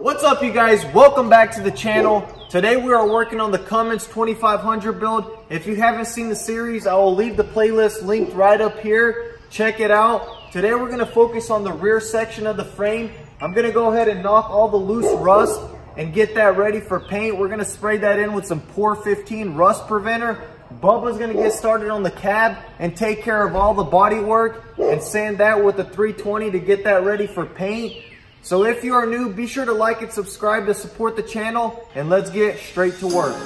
What's up, you guys? Welcome back to the channel. Today we are working on the Cummins 2500 build. If you haven't seen the series, I will leave the playlist linked right up here. Check it out. Today we're going to focus on the rear section of the frame. I'm going to go ahead and knock all the loose rust and get that ready for paint. We're going to spray that in with some Pour 15 rust preventer. Bubba's going to get started on the cab and take care of all the body work and sand that with the 320 to get that ready for paint. So if you are new, be sure to like and subscribe to support the channel, and let's get straight to work.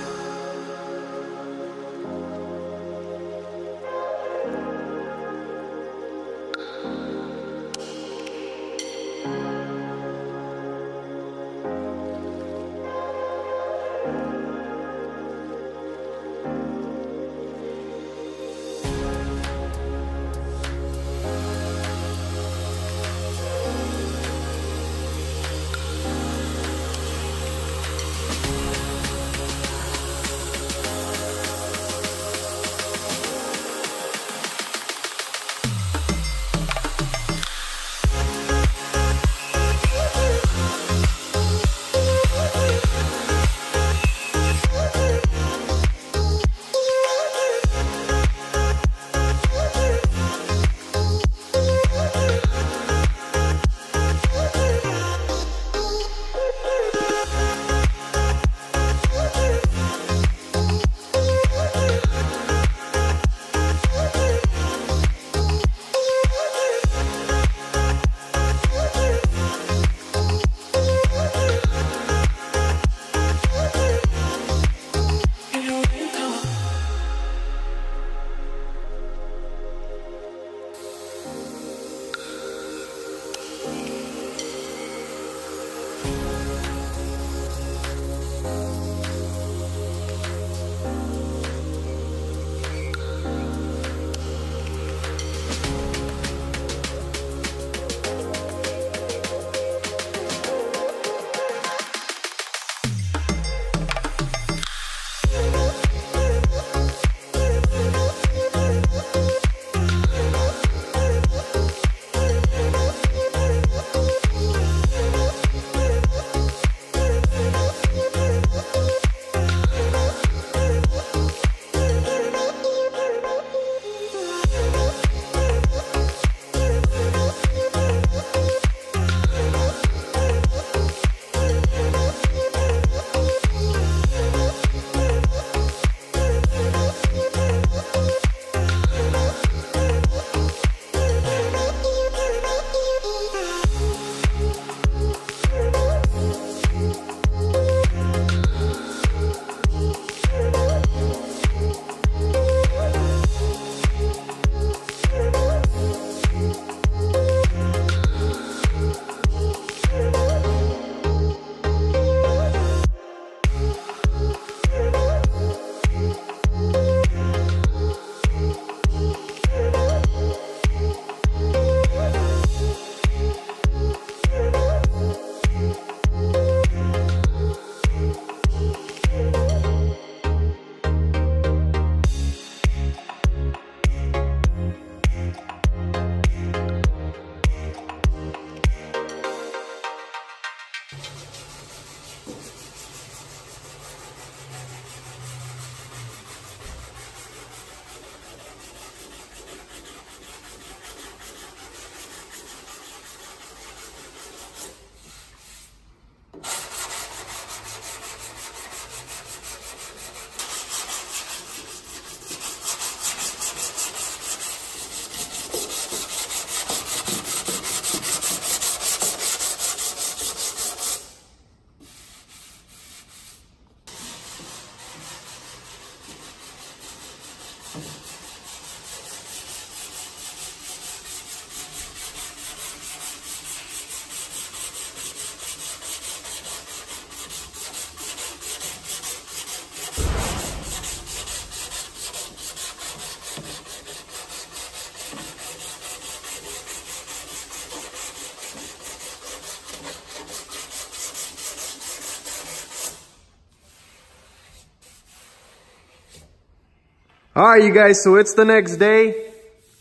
Alright, you guys, so it's the next day.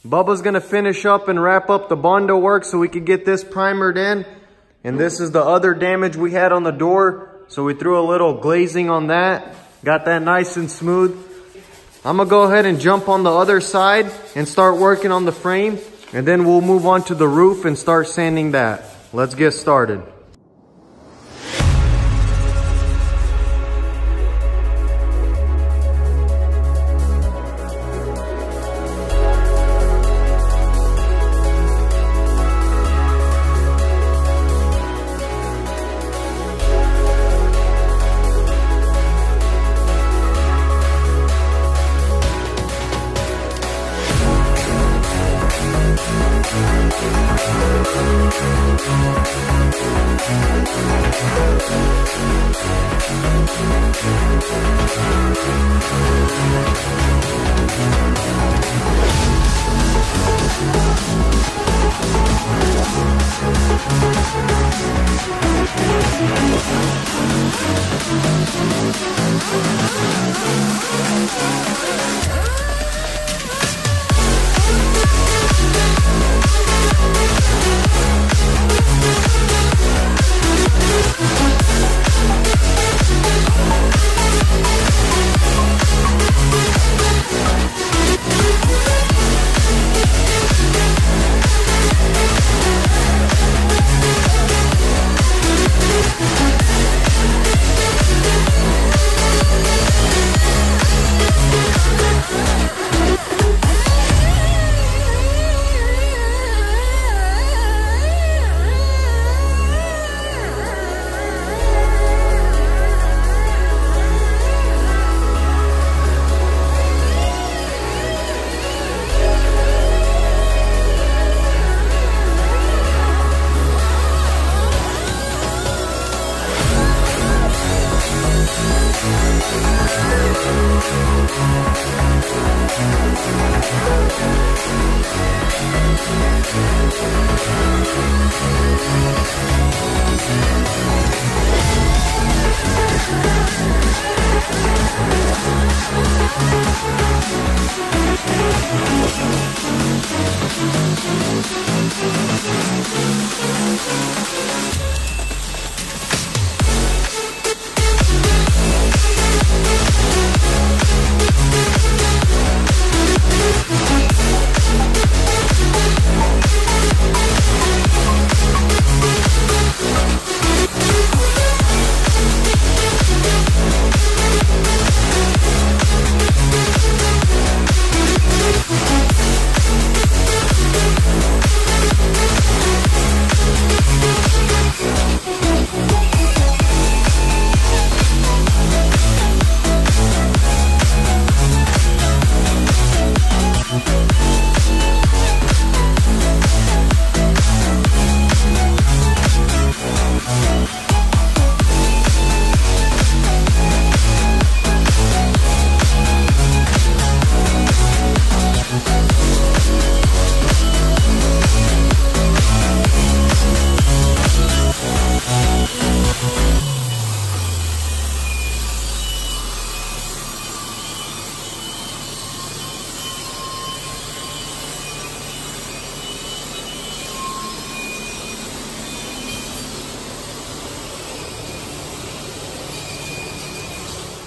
Bubba's gonna finish up and wrap up the Bondo work so we can get this primered in. And this is the other damage we had on the door. So we threw a little glazing on that. Got that nice and smooth. I'm gonna go ahead and jump on the other side and start working on the frame. And then we'll move on to the roof and start sanding that. Let's get started.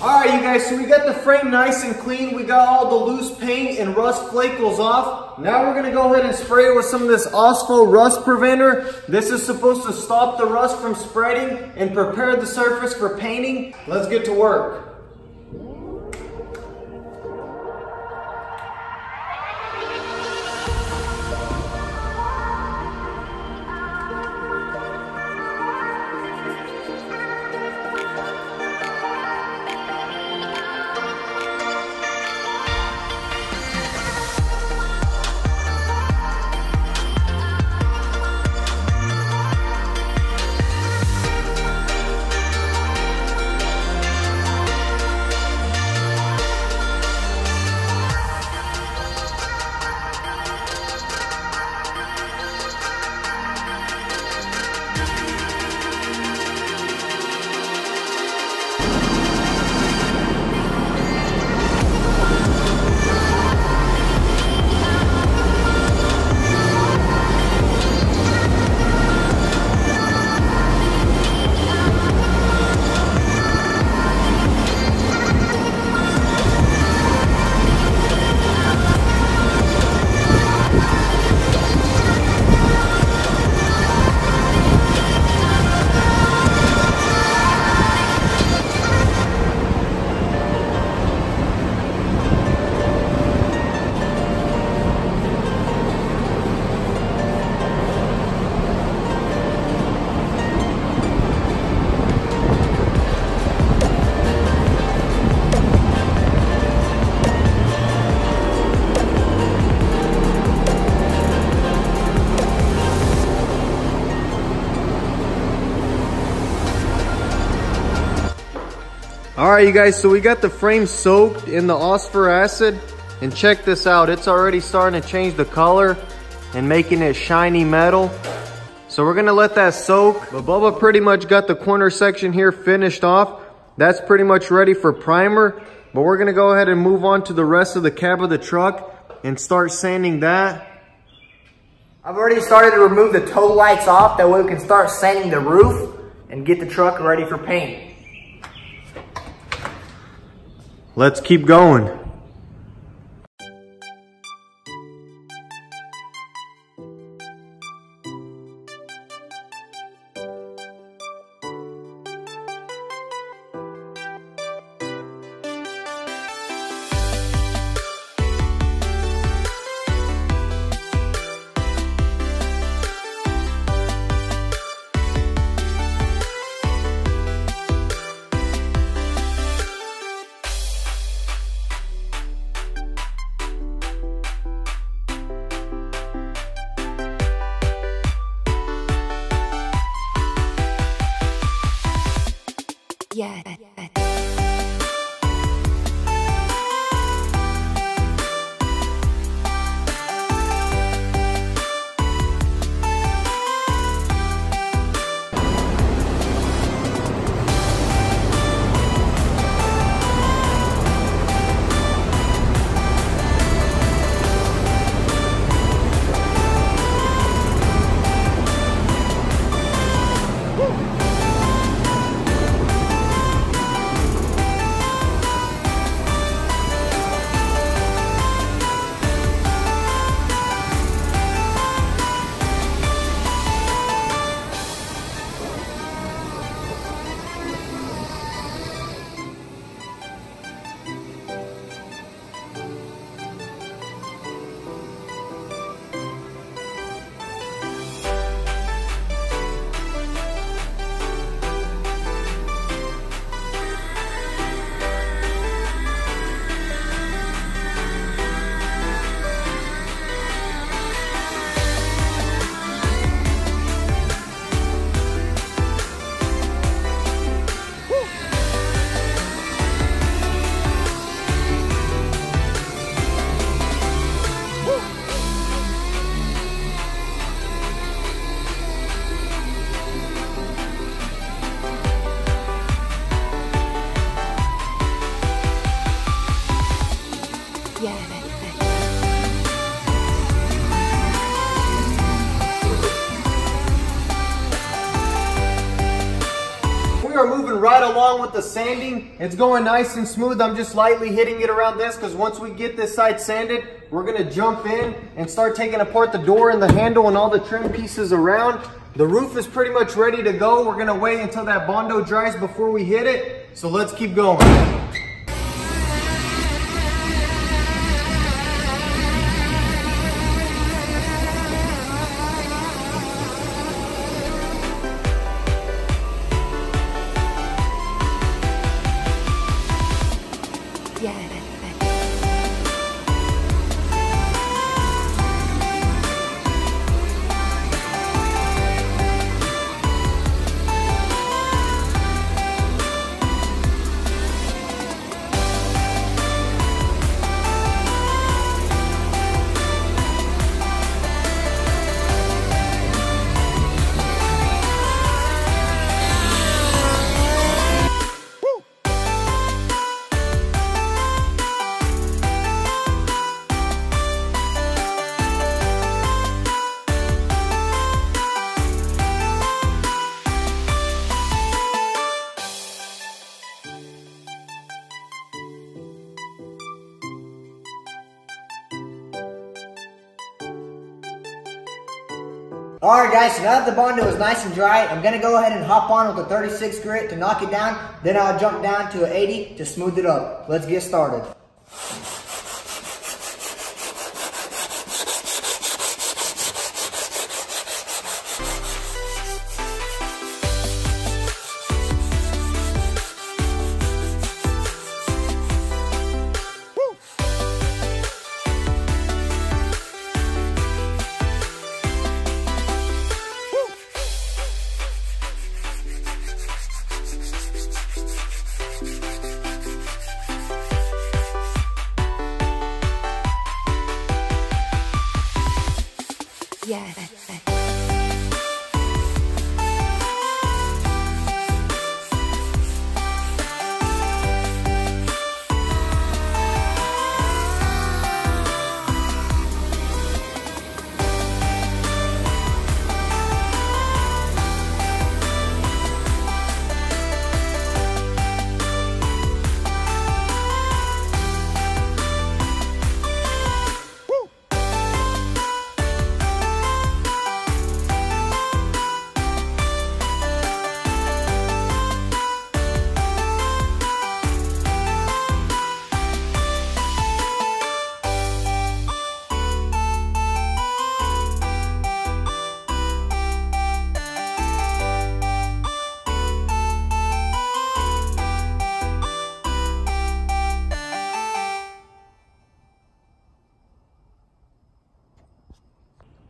Alright you guys, so we got the frame nice and clean. We got all the loose paint and rust flakes off. Now we're going to go ahead and spray it with some of this Ospo rust preventer. This is supposed to stop the rust from spreading and prepare the surface for painting. Let's get to work. All right, you guys, so we got the frame soaked in the phosphoric acid, and check this out. It's already starting to change the color and making it shiny metal. So we're gonna let that soak. But Bubba pretty much got the corner section here finished off. That's pretty much ready for primer. But we're gonna go ahead and move on to the rest of the cab of the truck and start sanding that. I've already started to remove the tow lights off. That way we can start sanding the roof and get the truck ready for paint. Let's keep going. Yeah. We are moving right along with the sanding. It's going nice and smooth. I'm just lightly hitting it around this because once we get this side sanded, we're gonna jump in and start taking apart the door and the handle and all the trim pieces around. The roof is pretty much ready to go. We're gonna wait until that Bondo dries before we hit it. So let's keep going. Alright guys, so now that the Bondo is nice and dry, I'm going to go ahead and hop on with a 36 grit to knock it down. Then I'll jump down to an 80 to smooth it up. Let's get started. Yes.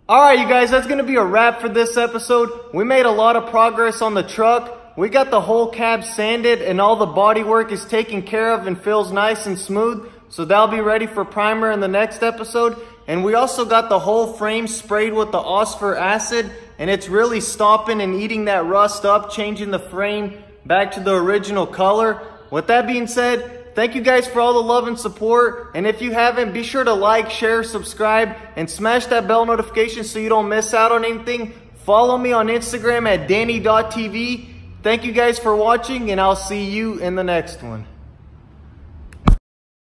Alright you guys, that's going to be a wrap for this episode. We made a lot of progress on the truck. We got the whole cab sanded and all the body work is taken care of and feels nice and smooth. So that'll be ready for primer in the next episode. And we also got the whole frame sprayed with the phosphoric acid, and it's really stopping and eating that rust up, changing the frame back to the original color. With that being said, thank you guys for all the love and support. And if you haven't, be sure to like, share, subscribe, and smash that bell notification so you don't miss out on anything. Follow me on Instagram at DannyTV. Thank you guys for watching, and I'll see you in the next one.